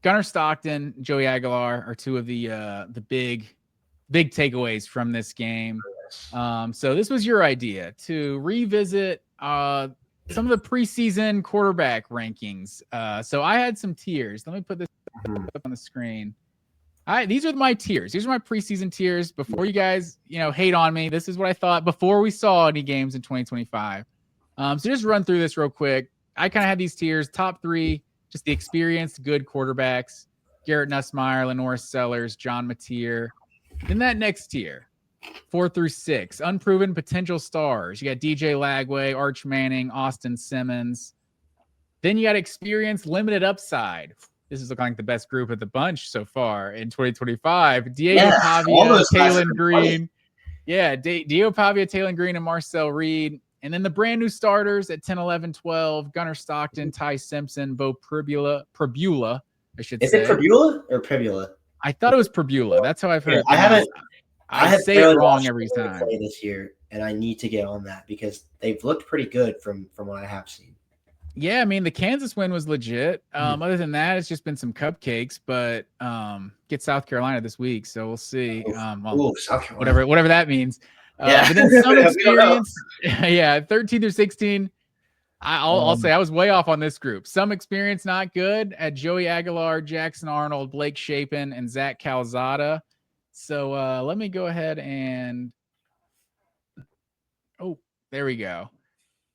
Gunner Stockton, Joey Aguilar are two of the big takeaways from this game. So this was your idea to revisit some of the preseason quarterback rankings. So I had some tiers. Let me put this up on the screen. These are my tiers. These are my preseason tiers. Before you guys, hate on me, this is what I thought before we saw any games in 2025. So just run through this real quick. I kind of had these tiers. Top 3, just the experienced, good quarterbacks: Garrett Nussmeier, Lenore Sellers, John Mateer. Then that next tier, 4 through 6, unproven potential stars. You got DJ Lagway, Arch Manning, Austin Simmons. Then you got experienced, limited upside. This is looking like the best group of the bunch so far in 2025. Diego Pavia, Taylon Green. Yeah, Diego Pavia, Taylon Green, and Marcel Reed. And then the brand new starters at 10, 11, 12, Gunner Stockton, Ty Simpson, Bo Pribula, I should say. Is it Pribula or Pribula? I thought it was Pribula. That's how I've heard it. I say it wrong every time. This year, and I need to get on that because they've looked pretty good from what I have seen. Yeah, I mean, the Kansas win was legit. Other than that, it's just been some cupcakes, but get South Carolina this week, so we'll see. South Carolina. Whatever that means. Yeah. But then some experience, 13 through 16. I'll say I was way off on this group. Some experience not good at Joey Aguilar, Jackson Arnold, Blake Shapen, and Zach Calzada. So let me go ahead and there we go.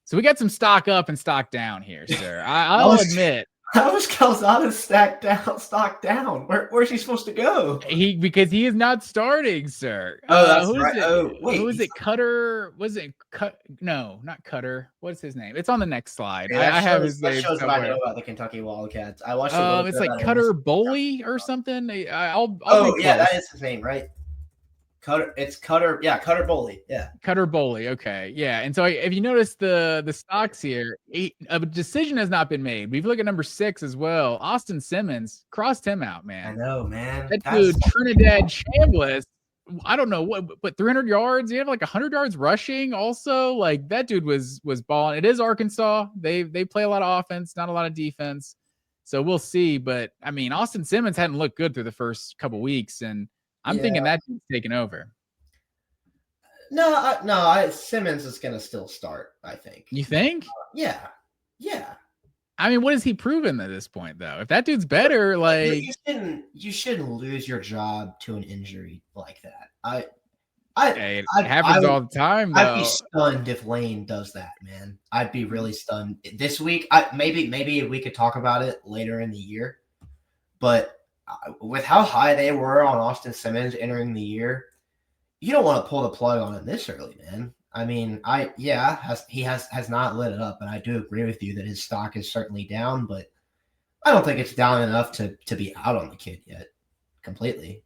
So we got some stock up and stock down here, sir. I'll admit. How was Calzada stock down? Where's he supposed to go? Because he is not starting, sir. Oh, that's right. Who is it? Cutter? Was it No, not Cutter. What's his name? It's on the next slide. Yeah, I have his name. That shows what I know about the Kentucky Wildcats. I watched. It's like Cutter Boley or something. That is his name, right? Cutter. It's Cutter. Yeah, Cutter Boley. Yeah, Cutter Boley. Okay, yeah. And so if you notice the stocks here, a decision has not been made. But if you look at number 6 as well, Austin Simmons crossed him out, man. I know, man. That dude, Trinidad Chambliss. I don't know what 300 yards. You have like 100 yards rushing. Also, like that dude was balling. It is Arkansas. They play a lot of offense, not a lot of defense. So we'll see. But I mean, Austin Simmons hadn't looked good through the first couple weeks, and I'm thinking that dude's taking over. No, Simmons is going to still start, I think. You think? Yeah. I mean, what has he proven at this point, though? If that dude's better, like you shouldn't lose your job to an injury like that. It happens all the time, though. I'd be stunned if Lane does that, man. I'd be really stunned this week. Maybe we could talk about it later in the year, but with how high they were on Austin Simmons entering the year, you don't want to pull the plug on him this early, man. I mean, he has not lit it up, and I do agree with you that his stock is certainly down, but I don't think it's down enough to be out on the kid yet completely.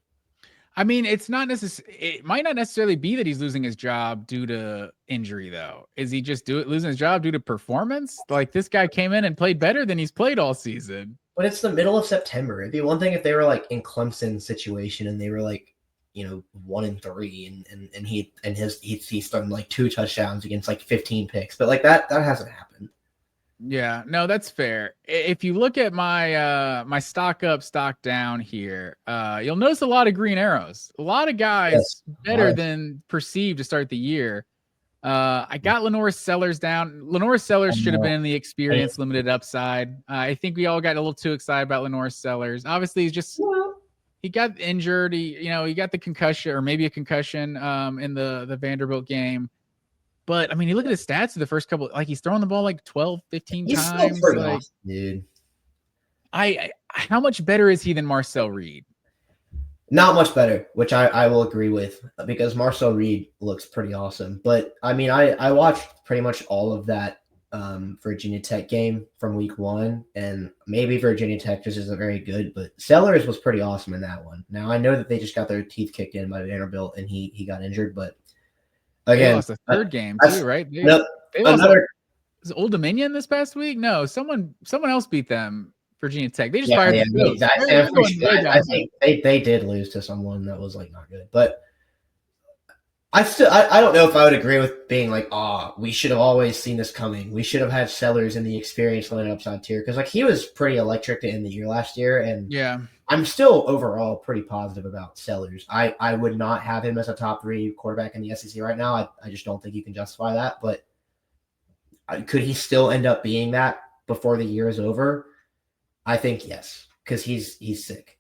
I mean, it might not necessarily be that he's losing his job due to injury, though. Is he just losing his job due to performance? Like, this guy came in and played better than he's played all season. But it's the middle of September. It'd be one thing if they were like in Clemson's situation and they were like, 1-3 and he's thrown like 2 touchdowns against like 15 picks. But like that hasn't happened. Yeah, no, that's fair. If you look at my my stock up, stock down here, you'll notice a lot of green arrows. A lot of guys better than perceived to start the year. I got Lenore Sellers down. Lenore Sellers should have been in the experience limited upside. I think we all got a little too excited about Lenore Sellers. Obviously, he got injured. He got the concussion or maybe a concussion in the Vanderbilt game. But I mean, you look at his stats in the first couple, like he's throwing the ball like 12, 15 times. Like, awesome, dude. How much better is he than Marcel Reed? Not much better, which I will agree with because Marcel Reed looks pretty awesome. But I mean, I watched pretty much all of that Virginia Tech game from week 1, and maybe Virginia Tech just isn't very good, but Sellers was pretty awesome in that one. Now I know that they just got their teeth kicked in by Vanderbilt and he got injured, but again, they lost the third game too, right? They lost was Old Dominion this past week? No, someone else beat them. Virginia Tech. They just fired the I think they did lose to someone that was like not good. But I don't know if I would agree with being like, we should have always seen this coming. We should have had Sellers in the experience lineups on tier, because like he was pretty electric to end the year last year, and Yeah. I'm still overall pretty positive about Sellers. I would not have him as a top 3 quarterback in the SEC right now. I just don't think you can justify that. But could he still end up being that before the year is over? I think yes, because he's sick.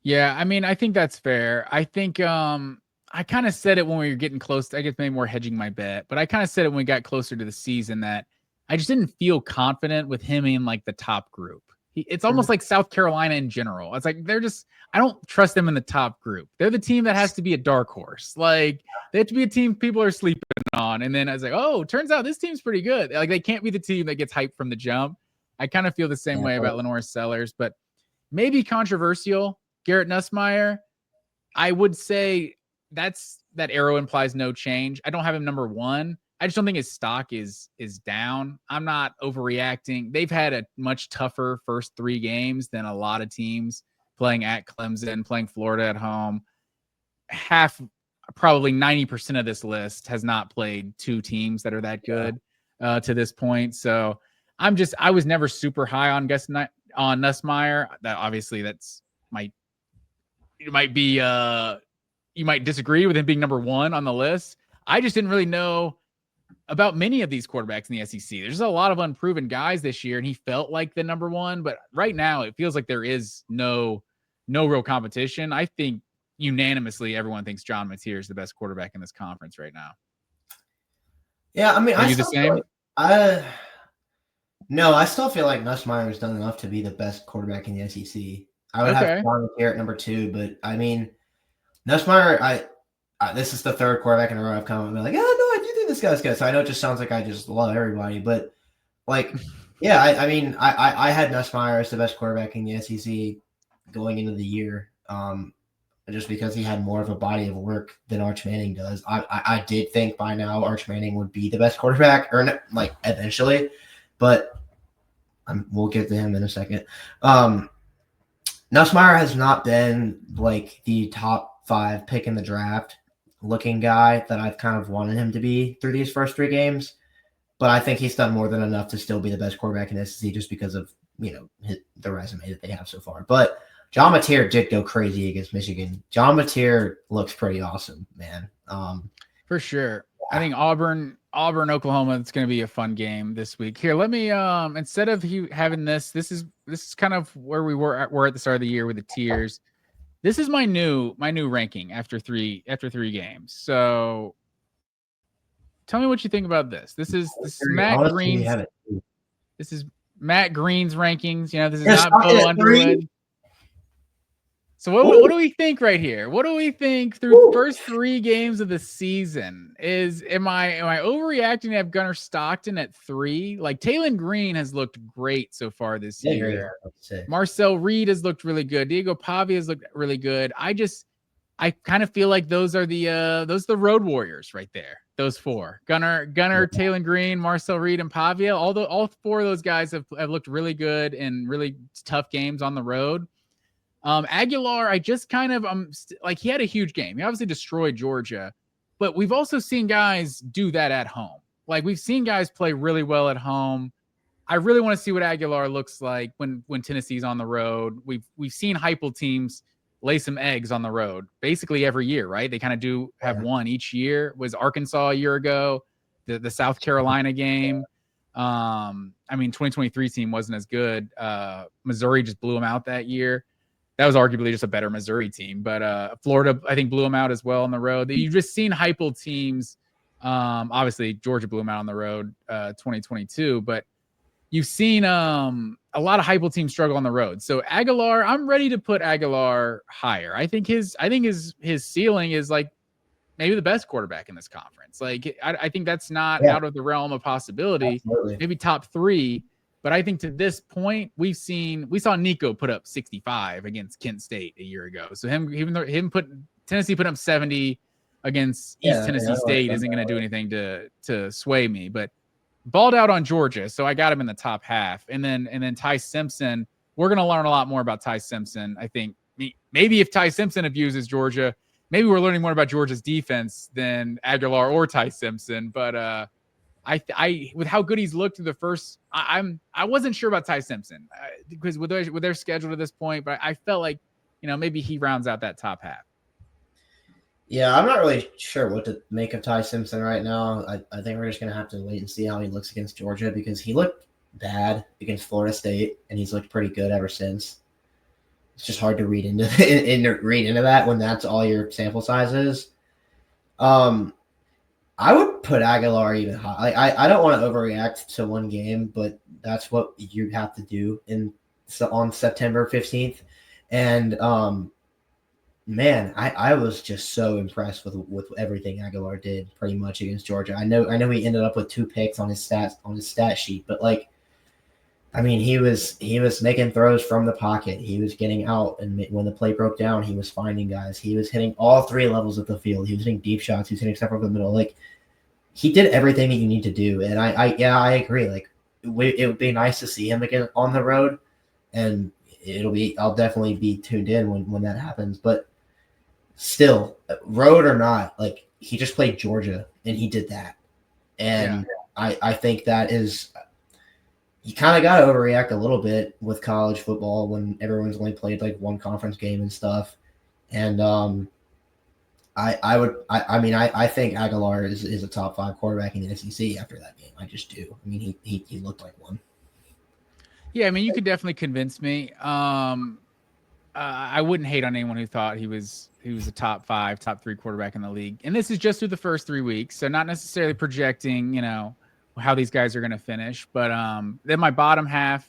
Yeah, I mean, I think that's fair. I think I kind of said it when we were getting close. I guess maybe more hedging my bet, but I kind of said it when we got closer to the season that I just didn't feel confident with him in like the top group. It's almost like South Carolina in general. It's like I don't trust them in the top group. They're the team that has to be a dark horse. Like they have to be a team people are sleeping on. And then I was like, oh, turns out this team's pretty good. Like they can't be the team that gets hyped from the jump. I kind of feel the same way about Lenore Sellers, but maybe controversial. Garrett Nussmeier, I would say that arrow implies no change. I don't have him number 1. I just don't think his stock is down. I'm not overreacting. They've had a much tougher first 3 games than a lot of teams, playing at Clemson, playing Florida at home. Probably 90% of this list has not played 2 teams that are that good to this point. So I was never super high on Nussmeier. That obviously you might disagree with him being number 1 on the list. I just didn't really know about many of these quarterbacks in the SEC. There's a lot of unproven guys this year, and he felt like the number 1, but right now it feels like there is no real competition. I think unanimously everyone thinks John Mateer is the best quarterback in this conference right now. Yeah, I mean, are you the same? No, I still feel like Nussmeier has done enough to be the best quarterback in the SEC. I would have John Mateer at number 2, but I mean, Nussmeier, this is the 3rd quarterback in a row I've come and been like, no, I do think this guy's good. So I know it just sounds like I just love everybody, but like, yeah, I mean, I had Nussmeier as the best quarterback in the SEC going into the year, just because he had more of a body of work than Arch Manning does. I did think by now Arch Manning would be the best quarterback, or like eventually, but we'll get to him in a second. Nussmeier has not been like the top 5 pick in the draft looking guy that I've kind of wanted him to be through these first 3 games, but I think he's done more than enough to still be the best quarterback in the SEC just because of the resume that they have so far. But John Mateer did go crazy against Michigan. John Mateer looks pretty awesome, man. For sure. I think Auburn, Oklahoma, it's going to be a fun game this week. Here, let me instead of having this is kind of where we're at the start of the year with the tiers. This is my new ranking after 3 games. So tell me what you think about this. This is Matt Green's. This is Matt Green's rankings. This is not Bo Underwood. So what do we think right here? What do we think through the first 3 games of the season? Am I overreacting to have Gunner Stockton at 3? Like Taylon Green has looked great so far this year. Marcel Reed has looked really good. Diego Pavia has looked really good. I kind of feel like those are the road warriors right there. Those 4: Gunner, Taylon Green, Marcel Reed, and Pavia. All 4 of those guys have looked really good in really tough games on the road. Aguilar, I just kind of like he had a huge game. He obviously destroyed Georgia, but we've also seen guys do that at home. Like we've seen guys play really well at home. I really want to see what Aguilar looks like when Tennessee's on the road. We've seen Heupel teams lay some eggs on the road basically every year, right? They kind of do have one each year. Was Arkansas a year ago, the South Carolina game. I mean, 2023 team wasn't as good. Missouri just blew them out that year. That was arguably just a better Missouri team, but Florida, I think, blew them out as well on the road. You've just seen Heupel teams. Obviously, Georgia blew them out on the road 2022, but you've seen a lot of Heupel teams struggle on the road. So Aguilar, I'm ready to put Aguilar higher. I think his ceiling is like maybe the best quarterback in this conference. Like I think that's not out of the realm of possibility. Absolutely. Maybe top 3. But I think to this point, we saw Nico put up 65 against Kent State a year ago. So Tennessee put up 70 against East Tennessee State isn't going to do anything to sway me. But balled out on Georgia, so I got him in the top half. And then Ty Simpson, we're going to learn a lot more about Ty Simpson. I think maybe if Ty Simpson abuses Georgia, maybe we're learning more about Georgia's defense than Aguilar or Ty Simpson. But I with how good he's looked through the first, I wasn't sure about Ty Simpson because with their schedule to this point, but I felt like maybe he rounds out that top half. Yeah, I'm not really sure what to make of Ty Simpson right now. I think we're just going to have to wait and see how he looks against Georgia because he looked bad against Florida State, and he's looked pretty good ever since. It's just hard to read into that when that's all your sample size is. I would put Aguilar even high. I don't want to overreact to one game, but that's what you have to do on September 15th. And man, I was just so impressed with everything Aguilar did pretty much against Georgia. I know he ended up with 2 picks on his stat sheet, but I mean, he was making throws from the pocket. He was getting out, and when the play broke down, he was finding guys. He was hitting all 3 levels of the field. He was hitting deep shots. He was hitting stuff over the middle. He did everything that you need to do. And I agree. It would be nice to see him again on the road, and I'll definitely be tuned in when that happens. But still, road or not, he just played Georgia, and he did that. And yeah. I think that is. You kind of got to overreact a little bit with college football when everyone's only played one conference game and stuff. And I think Aguilar is a top 5 quarterback in the SEC after that game. I just do. I mean, he looked like one. Yeah, I mean, you could definitely convince me. I wouldn't hate on anyone who thought he was a top 5, top 3 quarterback in the league. And this is just through the first 3 weeks, so not necessarily projecting, how these guys are going to finish. But then my bottom half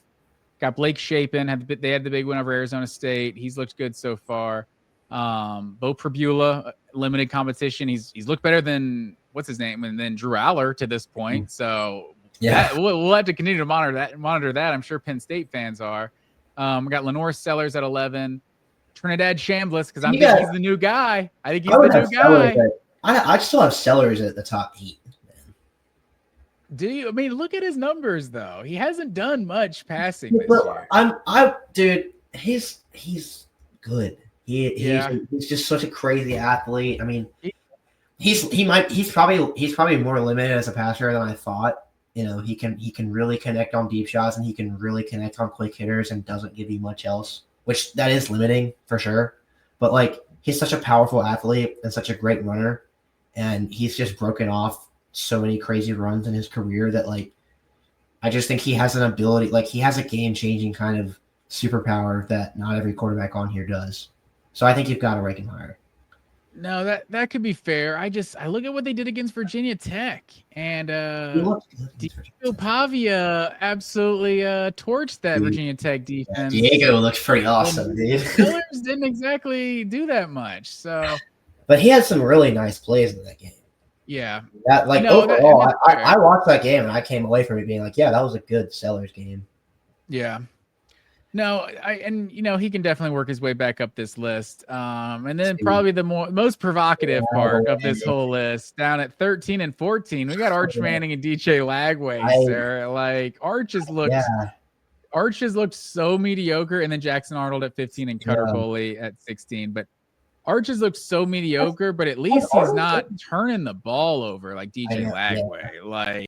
got Blake Shapen. They had the big win over Arizona State. He's looked good so far. Bo Pribula, limited competition. He's looked better than what's his name and then Drew Aller to this point. So yeah, we'll have to continue to monitor that. I'm sure Penn State fans are. We got Lenore Sellers at 11. Trinidad Chambliss because he's the new guy. I think he's the new guy. I still have Sellers at the top 8. Do you? I mean, look at his numbers though. He hasn't done much passing this year. Dude, he's good. He's just such a crazy athlete. I mean, he's probably more limited as a passer than I thought. He can really connect on deep shots and he can really connect on quick hitters and doesn't give you much else, which that is limiting for sure. But he's such a powerful athlete and such a great runner, and he's just broken off so many crazy runs in his career that I just think he has an ability, he has a game-changing kind of superpower that not every quarterback on here does. So I think you've got to rank him higher. No, that could be fair. I look at what they did against Virginia Tech, and Diego Pavia absolutely torched that Virginia Tech defense. Yeah, Diego looked pretty awesome, dude. Steelers didn't exactly do that much, so. But he had some really nice plays in that game. Yeah. Overall, I watched that game and I came away from it being yeah, that was a good Sellers game. Yeah. No, he can definitely work his way back up this list. And then probably the most provocative part of this whole list, down at 13 and 14, we got Arch Manning and DJ Lagway, sir. Arch has looked so mediocre, and then Jackson Arnold at 15 and Cutter Boley at 16. But Arch has looked so mediocre, but at least he's not turning the ball over like DJ Lagway.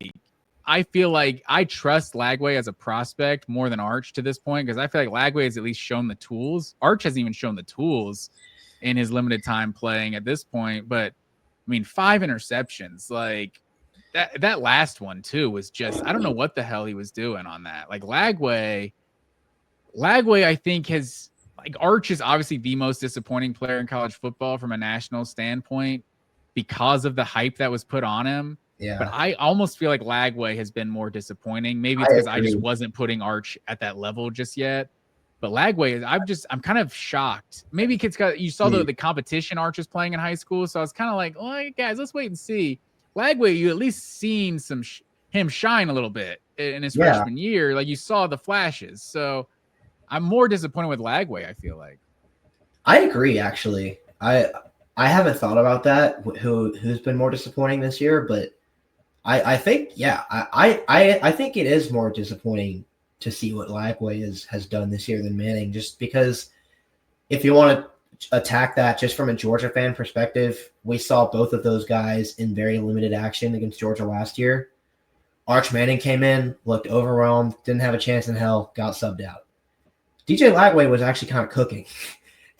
I feel like I trust Lagway as a prospect more than Arch to this point because I feel like Lagway has at least shown the tools. Arch hasn't even shown the tools in his limited time playing at this point. But, 5 interceptions. That last one, too, was just – I don't know what the hell he was doing on that. Lagway, I think, has – Arch is obviously the most disappointing player in college football from a national standpoint because of the hype that was put on him. Yeah. But I almost feel like Lagway has been more disappointing. Maybe it's because I just wasn't putting Arch at that level just yet. But Lagway, I'm kind of shocked. Maybe you saw the competition Arch was playing in high school, so I was kind of guys, let's wait and see. Lagway, you at least seen him shine a little bit in his freshman year. You saw the flashes. So I'm more disappointed with Lagway, I feel like. I agree, actually. I haven't thought about that, who's been more disappointing this year, but I think, I think it is more disappointing to see what Lagway has done this year than Manning, just because if you want to attack that just from a Georgia fan perspective, we saw both of those guys in very limited action against Georgia last year. Arch Manning came in, looked overwhelmed, didn't have a chance in hell, got subbed out. DJ Lagway was actually kind of cooking,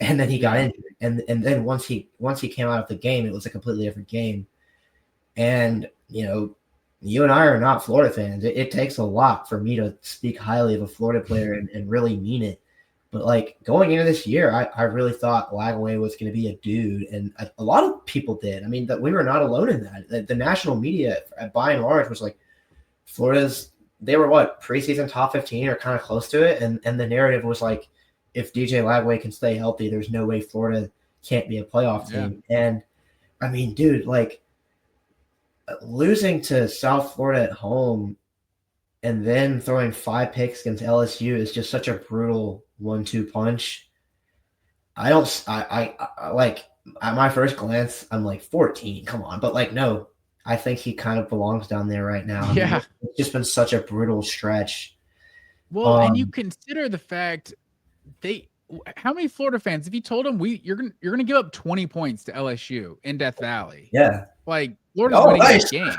and then he got injured. And then once he came out of the game, it was a completely different game. And, you and I are not Florida fans. It takes a lot for me to speak highly of a Florida player and really mean it. But, like, going into this year, I really thought Lagway was going to be a dude, and a lot of people did. I mean, that we were not alone in that. The national media, by and large, was like, they were preseason top 15 or kind of close to it, and the narrative was like, if DJ Lagway can stay healthy, there's no way Florida can't be a playoff team. Yeah. And, I mean, dude, like, losing to South Florida at home and then throwing 5 picks against LSU is just such a brutal 1-2 punch. I like, at my first glance, I'm like 14. Come on. But, like, no, I think he kind of belongs down there right now. Yeah. I mean, it's just been such a brutal stretch. Well, and you consider the fact how many Florida fans, if you told them you're gonna give up 20 points to LSU in Death Valley? Yeah. Like, Florida's winning this game.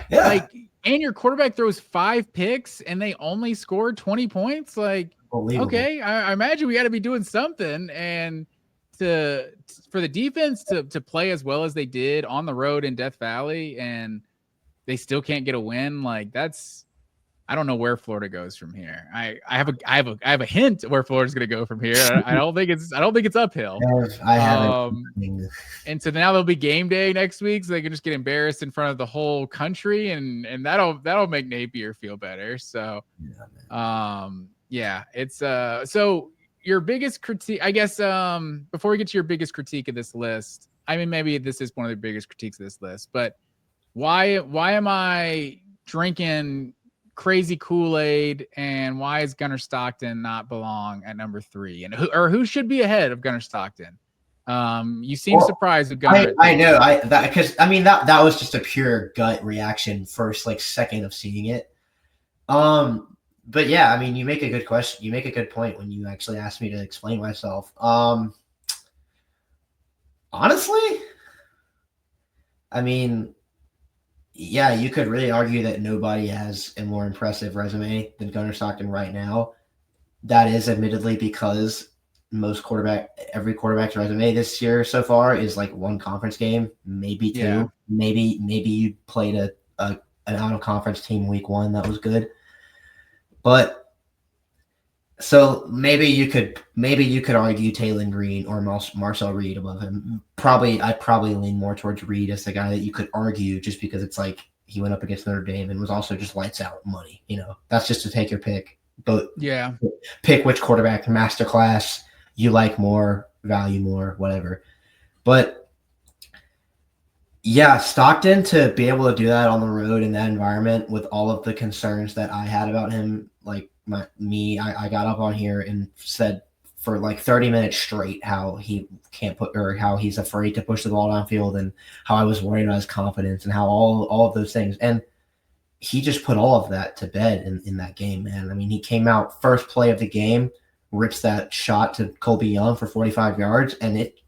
Yeah. Like, and your quarterback throws 5 picks and they only scored 20 points. Like, okay, I imagine we got to be doing something. And for the defense to play as well as they did on the road in Death Valley, and they still can't get a win, like, I don't know where Florida goes from here. I have a hint where Florida's going to go from here. I don't think it's uphill. I haven't. And so now there'll be game day next week, so they can just get embarrassed in front of the whole country, and that'll make Napier feel better. So, it's so your biggest critique, I guess. Before we get to your biggest critique of this list, I mean, maybe this is one of the biggest critiques of this list, but why am I drinking crazy Kool-Aid, and why is Gunner Stockton not belong at number 3? And who should be ahead of Gunner Stockton? You seem surprised with Gunner. I know because that was just a pure gut reaction first second of seeing it. But yeah, I mean, you make a good question. You make a good point when you actually asked me to explain myself. Honestly, I mean, yeah, you could really argue that nobody has a more impressive resume than Gunner Stockton right now. That is admittedly because every quarterback's resume this year so far is like one conference game, maybe 2. Yeah. Maybe you played an out-of-conference team week 1 that was good. But so maybe you could argue Taylon Green or Marcel Reed above him. I'd probably lean more towards Reed as the guy that you could argue, just because it's like he went up against Notre Dame and was also just lights out money. That's just to take your pick. But yeah, pick which quarterback masterclass you like more, value more, whatever. But yeah, Stockton, to be able to do that on the road in that environment with all of the concerns that I had about him, like I got up on here and said for like 30 minutes straight how he can't how he's afraid to push the ball downfield, and how I was worried about his confidence, and how all of those things. And he just put all of that to bed in that game, man. I mean, he came out first play of the game, rips that shot to Colby Young for 45 yards, and it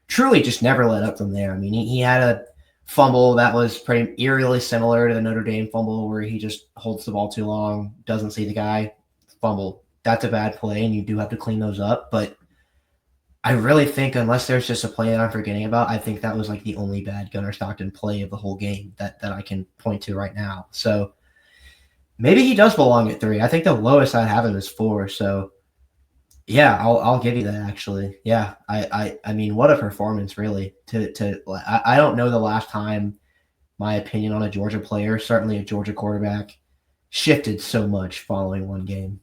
truly just never let up from there. I mean, he had a fumble that was pretty eerily similar to the Notre Dame fumble, where he just holds the ball too long, doesn't see the guy, fumble. That's a bad play, and you do have to clean those up. But I really think, unless there's just a play that I'm forgetting about, I think that was like the only bad Gunner Stockton play of the whole game that I can point to right now. So maybe he does belong at 3. I think the lowest I have him is 4. So yeah, I'll give you that, actually. Yeah, I mean, what a performance, really. I don't know the last time my opinion on a Georgia player, certainly a Georgia quarterback, shifted so much following one game.